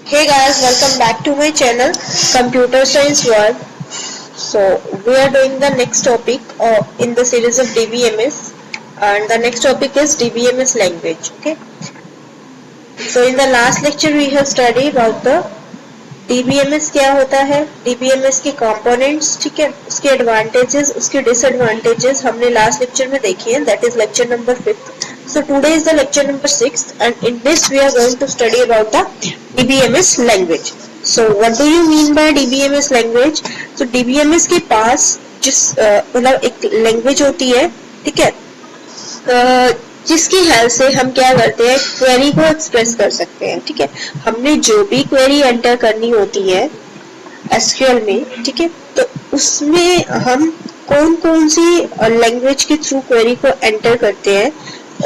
Hey guys, welcome back to my channel Computer Science World. So we are doing the next topic in the series of DBMS, and the next topic is DBMS language. Okay. So in the last lecture we have studied about the DBMS क्या होता है, DBMS के components, ठीक है, उसके advantages, उसके disadvantages हमने last lecture में देखी है, that is lecture number 5th. So today is the lecture number 6th, and in this we are going to study about the DBMS language. So what do you mean by DBMS language? So DBMS के पास जिस मतलब एक language होती है, ठीक है, जिसकी help से हम क्या करते हैं, क्वेरी को एक्सप्रेस कर सकते हैं. ठीक है, हमने जो भी क्वेरी एंटर करनी होती है एसक्यूएल में, ठीक है, तो उसमें हम कौन कौन सी लैंग्वेज के थ्रू क्वेरी को एंटर करते हैं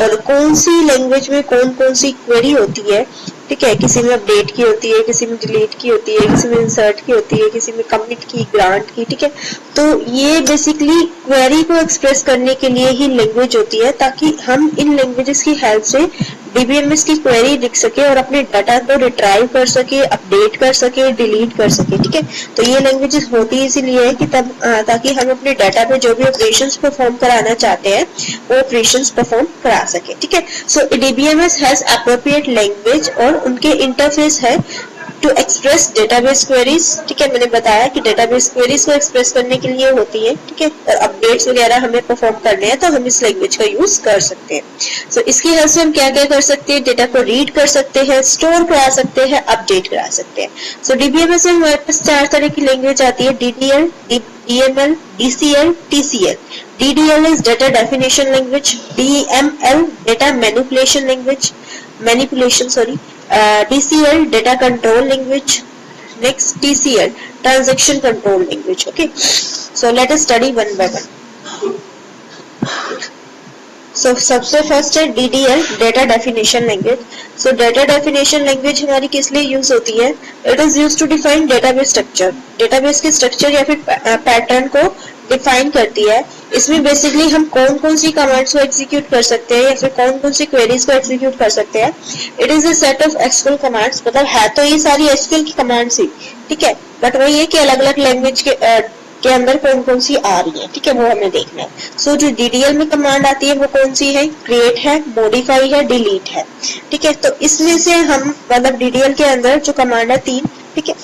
और कौन सी लैंग्वेज में कौन कौन सी क्वेरी होती है. ठीक है, किसी में अपडेट की होती है, किसी में डिलीट की होती है, किसी में इंसर्ट की होती है, किसी में कमिट की, ग्रांट की. ठीक है, तो ये बेसिकली क्वेरी को एक्सप्रेस करने के लिए ही लैंग्वेज होती है, ताकि हम इन लैंग्वेजेस की हेल्प से डीबीएमएस की क्वेरी लिख सके और अपने डाटा को रिट्राइव कर सके, अपडेट कर सके, डिलीट कर सके. ठीक है, तो ये लैंग्वेजेस होती इसीलिए है कि ताकि हम अपने डाटा पे जो भी ऑपरेशंस परफॉर्म कराना चाहते हैं वो ऑपरेशंस परफॉर्म करा सके. ठीक है, सो डीबीएमएस हैज एप्रोप्रिएट लैंग्वेज और उनके इंटरफेस है टू एक्सप्रेस डेटाबेस क्वेरीज. ठीक है, मैंने बताया कि डेटाबेस क्वेरीज को एक्सप्रेस करने के लिए होती है. ठीक है, और अपडेट्स वगैरह हमें परफॉर्म करने हैं तो हम इस लैंग्वेज का यूज कर सकते हैं. सो इसकी हेल्प से हम क्या क्या कर सकते हैं, डेटा को रीड कर सकते हैं, स्टोर करा सकते हैं, अपडेट करा सकते हैं. सो डीबीएमएस में हमारे पास 4 तरह की लैंग्वेज आती है, DDL, DML, DCL, TCL. DDL is data definition language, DML data manipulation, DCL data control language, next TCL transaction control language. Okay, so let us study one by one. So सबसे first है DDL data definition language. So data definition language हमारी किस लिए use होती है? It is use to define database structure. Database के structure या फिर पैटर्न को डिफाइन करती है. इसमें बेसिकली हम कौन कौन सी कमांड्स को एग्जीक्यूट कर सकते हैं या फिर कौन कौन सी क्वेरीज को एग्जीक्यूट कर सकते हैं. It is a set of SQL commands, मतलब है तो ये सारी एसक्यूएल की कमांड्स ही. ठीक है, बट वो ये कि अलग अलग लैंग्वेज के अंदर कौन कौन सी आ रही है. ठीक है, वो हमें देखना है. सो जो डीडीएल में कमांड आती है वो कौन सी है? क्रिएट है, मॉडिफाई है, डिलीट है. ठीक है, तो इसमें से हम मतलब डीडीएल के अंदर जो कमांड है 3. ठीक है,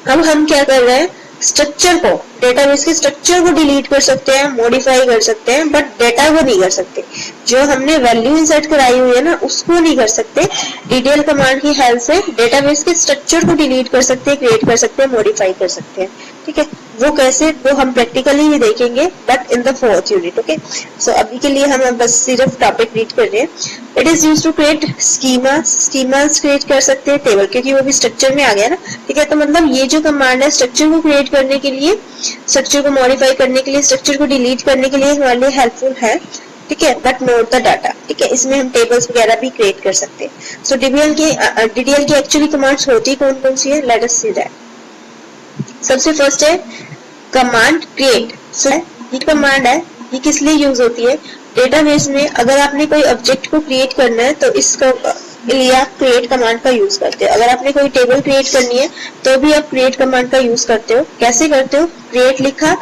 अब हम क्या कर रहे हैं, स्ट्रक्चर को, डेटाबेस के स्ट्रक्चर को डिलीट कर सकते हैं, मॉडिफाई कर सकते हैं, बट डेटा को नहीं कर सकते. जो हमने वैल्यू इंसर्ट कराई हुई है ना, उसको नहीं कर सकते. डीडीएल कमांड की हेल्प से डेटाबेस के स्ट्रक्चर को डिलीट कर सकते हैं, क्रिएट कर सकते हैं, मॉडिफाई कर सकते हैं. ठीक है, वो कैसे, वो हम प्रैक्टिकली ही देखेंगे but in the 4th unit. Okay, so अभी के लिए हम बस सिर्फ टॉपिक रीड कर रहे हैं. It is used to create schemas create कर सकते हैं, टेबल, क्योंकि वो भी स्ट्रक्चर में आ गया ना. ठीक है, तो मतलब ये जो कमांड है स्ट्रक्चर को क्रिएट करने के लिए, स्ट्रक्चर को मॉडिफाई करने के लिए, स्ट्रक्चर को डिलीट करने के लिए हमारे लिए हेल्पफुल है. ठीक है, बट नोट द डाटा. ठीक है, इसमें हम टेबल्स वगैरह भी क्रिएट कर सकते हैं. सो डीडीएल की एक्चुअली कमांड्स होती कौन कौन सी है, लेट अस सी दैट. सबसे फर्स्ट है कमांड क्रिएट. ये कमांड है, ये किस लिए यूज होती है? डेटाबेस में अगर आपने कोई ऑब्जेक्ट को क्रिएट करना है तो इसका लिए आप क्रिएट कमांड का यूज करते हो. अगर आपने कोई टेबल क्रिएट करनी है तो भी आप क्रिएट कमांड का यूज करते हो. कैसे करते हो? क्रिएट लिखा,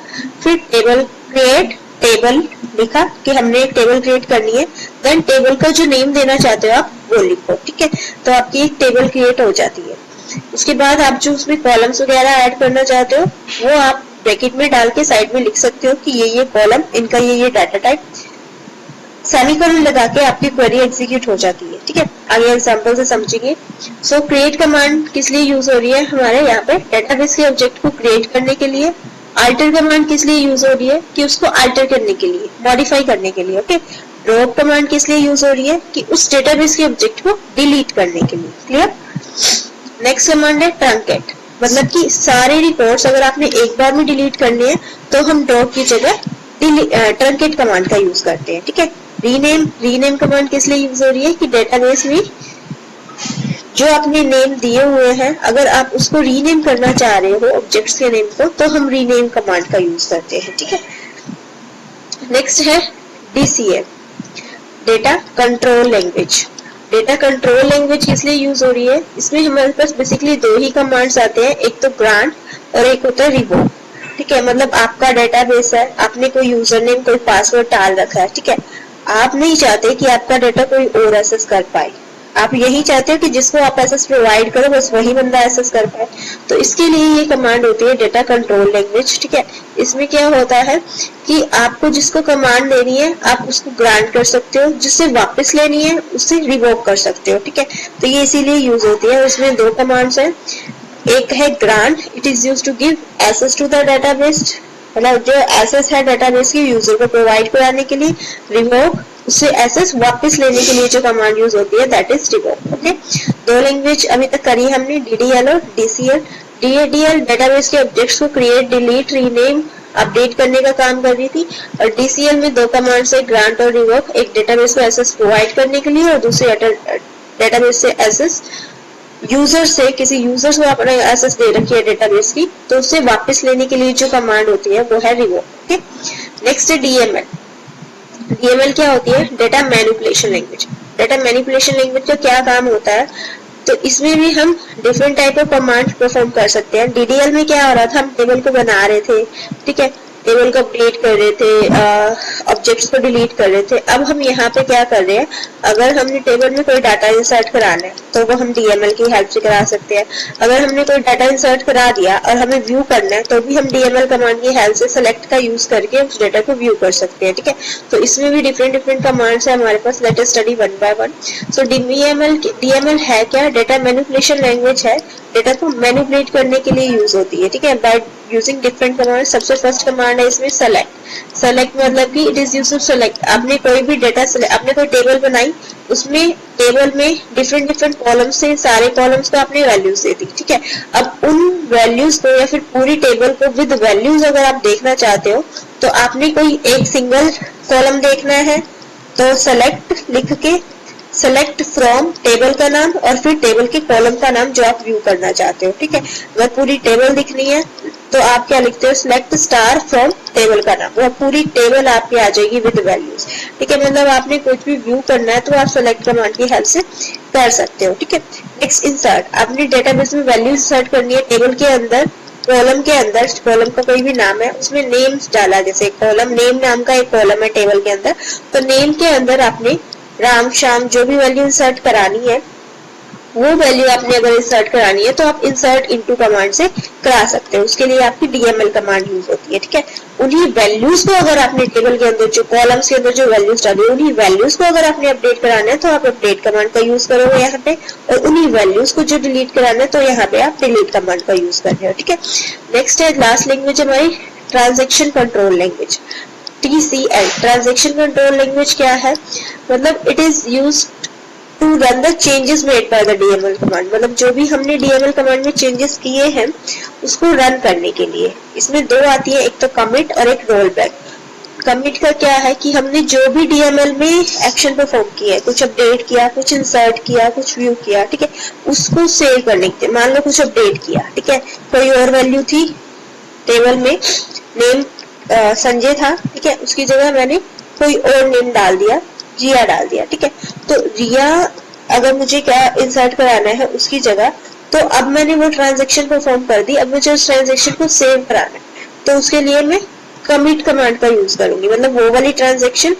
फिर टेबल, क्रिएट टेबल लिखा कि हमने एक टेबल क्रिएट करनी है, देन टेबल का जो नेम देना चाहते हो आप वो लिखो. ठीक है, तो आपकी एक टेबल क्रिएट हो जाती है. उसके बाद आप जो उसमें कॉलम्स वगैरह ऐड करना चाहते हो वो आप ब्रैकेट में डाल के साइड में लिख सकते हो कि ये कॉलम, इनका ये डाटा टाइप, सेमीकोलन लगा के आपकी क्वेरी एग्जीक्यूट हो जाती है. ठीक है, आगे एग्जांपल से समझेंगे. सो क्रिएट कमांड किस लिए यूज हो रही है हमारे यहाँ पे? डेटाबेस के ऑब्जेक्ट को क्रिएट करने के लिए. अल्टर कमांड किस लिए यूज हो रही है? कि उसको अल्टर करने के लिए, मॉडिफाई करने के लिए. ओके, ड्रॉप कमांड किस लिए यूज हो रही है? कि उस डेटाबेस के ऑब्जेक्ट को डिलीट करने के लिए. क्लियर? नेक्स्ट कमांड है ट्रंकेट, मतलब कि सारे रिकॉर्ड्स अगर आपने एक बार में डिलीट करने हैं तो हम ड्रॉप की जगह ट्रंकेट कमांड का यूज करते हैं. ठीक है, रीनेम कमांड किस लिए यूज हो रही है? कि डेटाबेस में जो आपने नेम दिए हुए हैं अगर आप उसको रीनेम करना चाह रहे हो ऑब्जेक्ट्स के नेम को, तो हम रीनेम कमांड का यूज करते हैं. ठीक है, नेक्स्ट है DCL data control language. Data control language किस लिए यूज हो रही है, इसमें हमारे पास बेसिकली दो ही कमांड्स आते हैं, एक तो ग्रांट और एक होता है रिवोक। ठीक है, मतलब आपका डेटाबेस है, आपने कोई यूजर नेम कोई पासवर्ड डाल रखा है, ठीक है, आप नहीं चाहते कि आपका डेटा कोई और एक्सेस कर पाए, आप यही चाहते हो कि जिसको आप एक्सेस प्रोवाइड करो बस वही बंदा एक्सेस कर पाए। तो इसके लिए ये कमांड होती है डेटा कंट्रोल लैंग्वेज। ठीक है, इसमें क्या होता है कि आपको जिसको कमांड देनी है आप उसको ग्रांट कर सकते हो, जिससे वापस लेनी है उससे रिवोक कर सकते हो। ठीक है, तो ये इसीलिए यूज होती है। उसमें दो कमांड्स हैं, एक है grant, it is use to give access to the database, मतलब जो एक्सेस है डेटाबेस की यूजर को प्रोवाइड कराने के लिए, रिवोक उससे एक्सेस वापस लेने के लिए जो कमांड यूज होती है दैट इज रिवोक। ओके, दो लैंग्वेज अभी तक करी हमने, डीडीएल और डीसीएल। डीडीएल डेटाबेस के ऑब्जेक्ट्स को क्रिएट, डिलीट, रीनेम, अपडेट करने का काम कर रही थी, और डीसीएल में दो कमांड्स है, ग्रांट और रिवोक, एक डेटाबेस को एक्सेस प्रोवाइड करने के लिए और दूसरे डेटाबेस से एक्सेस यूजर से, किसी यूजर को आपने एक्सेस दे रखी है डेटाबेस की तो उससे वापस लेने के लिए जो कमांड होती है वो है रिवोक। ओके, नेक्स्ट है डीएमएल। डीएमएल क्या होती है, data manipulation language. Data manipulation language का क्या काम होता है, तो इसमें भी हम different type of command perform कर सकते हैं। डीडीएल में क्या हो रहा था, हम टेबल को बना रहे थे, ठीक है, टेबल को अपडेट कर रहे थे, ऑब्जेक्ट्स को डिलीट कर रहे थे। अब हम यहाँ पे क्या कर रहे हैं, अगर हमने टेबल में कोई डाटा इंसर्ट कराना है तो वो हम डीएमएल की हेल्प से करा सकते हैं। अगर हमने कोई डाटा इंसर्ट करा दिया और हमें व्यू करना है तो भी हम डीएमएल कमांड की हेल्प से सेलेक्ट का यूज करके उस डाटा को व्यू कर सकते हैं। ठीक है, तो इसमें भी डिफरेंट डिफरेंट कमांड्स है हमारे पास, let us study one by one. So DML है क्या, डेटा मैनिपुलेशन लैंग्वेज है, डेटा को मैनिपुलेट करने के लिए यूज होती है। ठीक है, बाय यूजिंग डिफरेंट कमांड। सबसे फर्स्ट कमांड है इसमें सेलेक्ट। सेलेक्ट मतलब कि it is used to select, आपने कोई भी डेटा, आपने कोई टेबल बनाई, उसमें टेबल में डिफरेंट डिफरेंट कॉलम्स से, सारे कॉलम्स को आपने वैल्यूज दे दी। ठीक है, अब उन वैल्यूज को या फिर पूरी टेबल को विद वैल्यूज अगर आप देखना चाहते हो तो आपने कोई एक सिंगल कॉलम देखना है तो सेलेक्ट लिख के सेलेक्ट फ्रॉम टेबल का नाम और फिर टेबल के कॉलम का नाम जो आप व्यू करना चाहते हो। ठीक है, अगर पूरी टेबल दिखनी है तो आप क्या लिखते हो, सिलेक्ट स्टार फ्रॉम टेबल का नाम, वह पूरी टेबल आपकी आ जाएगी विद वैल्यूज। ठीक है, मतलब आपने कुछ भी व्यू करना है तो आप सेलेक्ट कमांड की हेल्प से कर सकते हो। ठीक है, नेक्स्ट इंसर्ट, आपने डेटाबेस में वैल्यू इंसर्ट करनी है टेबल के अंदर, कॉलम के अंदर, कॉलम का कोई भी नाम है उसमें नेम्स डाला, जैसे कॉलम नेम नाम का एक कॉलम है टेबल के अंदर, तो नेम के अंदर आपने राम श्याम जो भी वैल्यू इंसर्ट करानी है वो वैल्यू आपने अगर इंसर्ट करानी है तो आप इंसर्ट इनटू कमांड से करा सकते हो, उसके लिए आपकी डीएमएल कमांड यूज होती है। ठीक है, उन्हीं वैल्यूज को अगर आपने टेबल के अंदर जो कॉलम्स के अंदर जो वैल्यूज डाली है उन्हीं वैल्यूज को अगर आपने अपडेट कराना है तो आप अपडेट कमांड का यूज करोगे यहाँ पे, और उन्हीं वैल्यूज को जो डिलीट कराना है तो यहाँ पे आप डिलीट कमांड का यूज कर रहे हो। ठीक है, नेक्स्ट है लास्ट लैंग्वेज हमारी transaction control language, TCL। Transaction control language क्या है, मतलब it is used to run the changes made by the DML command, मतलब जो भी हमने डीएमएल कमांड में चेंजेस किए हैं उसको रन करने के लिए। इसमें दो आती है, एक तो कमिट और एक रोल बैक। कमिट का क्या है कि हमने जो भी डीएमएल में एक्शन परफॉर्म किया है, कुछ अपडेट किया, कुछ इंसर्ट किया, कुछ व्यू किया, ठीक है, उसको सेव करने के लिए, मान लो कुछ अपडेट किया, ठीक है, कोई और वैल्यू थी टेबल में, नेम संजय था, ठीक है, उसकी जगह मैंने कोई और नेम डाल दिया, रिया डाल दिया। ठीक है, तो रिया अगर मुझे क्या इंसर्ट कराना है उसकी जगह, तो अब मैंने वो ट्रांजैक्शन परफॉर्म कर दी, अब मुझे उस ट्रांजैक्शन को सेव कराना है तो उसके लिए मैं कमिट कमांड का यूज करूंगी, मतलब वो वाली ट्रांजैक्शन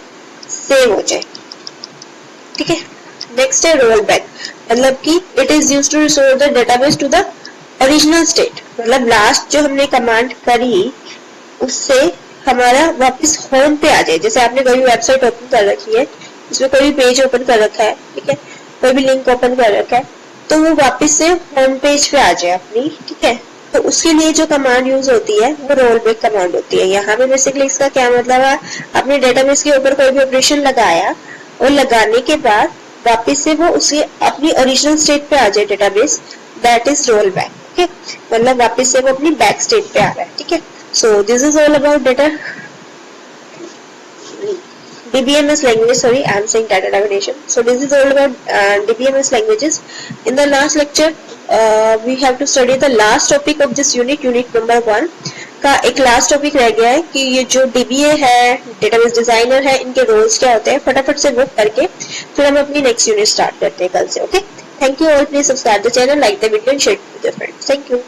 सेव हो जाए। ठीक है, नेक्स्ट है रोल बैक, मतलब कि it is used to restore the database to the original state, मतलब लास्ट जो हमने कमांड करी उससे हमारा वापस होम पे आ जाए। जैसे आपने कोई वेबसाइट ओपन कर रखी है, उसमें कोई भी पेज ओपन कर रखा है, ठीक है, कोई भी लिंक ओपन कर रखा है, तो वो वापस से होम पेज पे आ जाए अपनी। ठीक है, तो उसके लिए जो कमांड यूज होती है वो रोल बैक कमांड होती है। यहाँ पे बेसिकली इसका क्या मतलब है, आपने डेटाबेस के ऊपर कोई भी ऑपरेशन लगाया और लगाने के बाद वापस से वो उसके अपनी ओरिजिनल स्टेट पे आ जाए database, that is roll back. ठीक है, मतलब वापस से वो अपनी बैक स्टेट पे आ रहा है। ठीक है, so this is all about data DBMS language. Sorry, I am saying data definition. So this is all about DBMS languages. In the last lecture we have to study the last topic of this unit, unit number 1, का एक last topic रह गया है कि ये जो DBA है, database designer है, इनके रोल्स क्या होते हैं, फटाफट से वो करके फिर हम अपनी नेक्स्ट यूनिट स्टार्ट करते हैं कल से. Okay, thank you all. Please subscribe the channel, like the video and share with your friends. Thank you.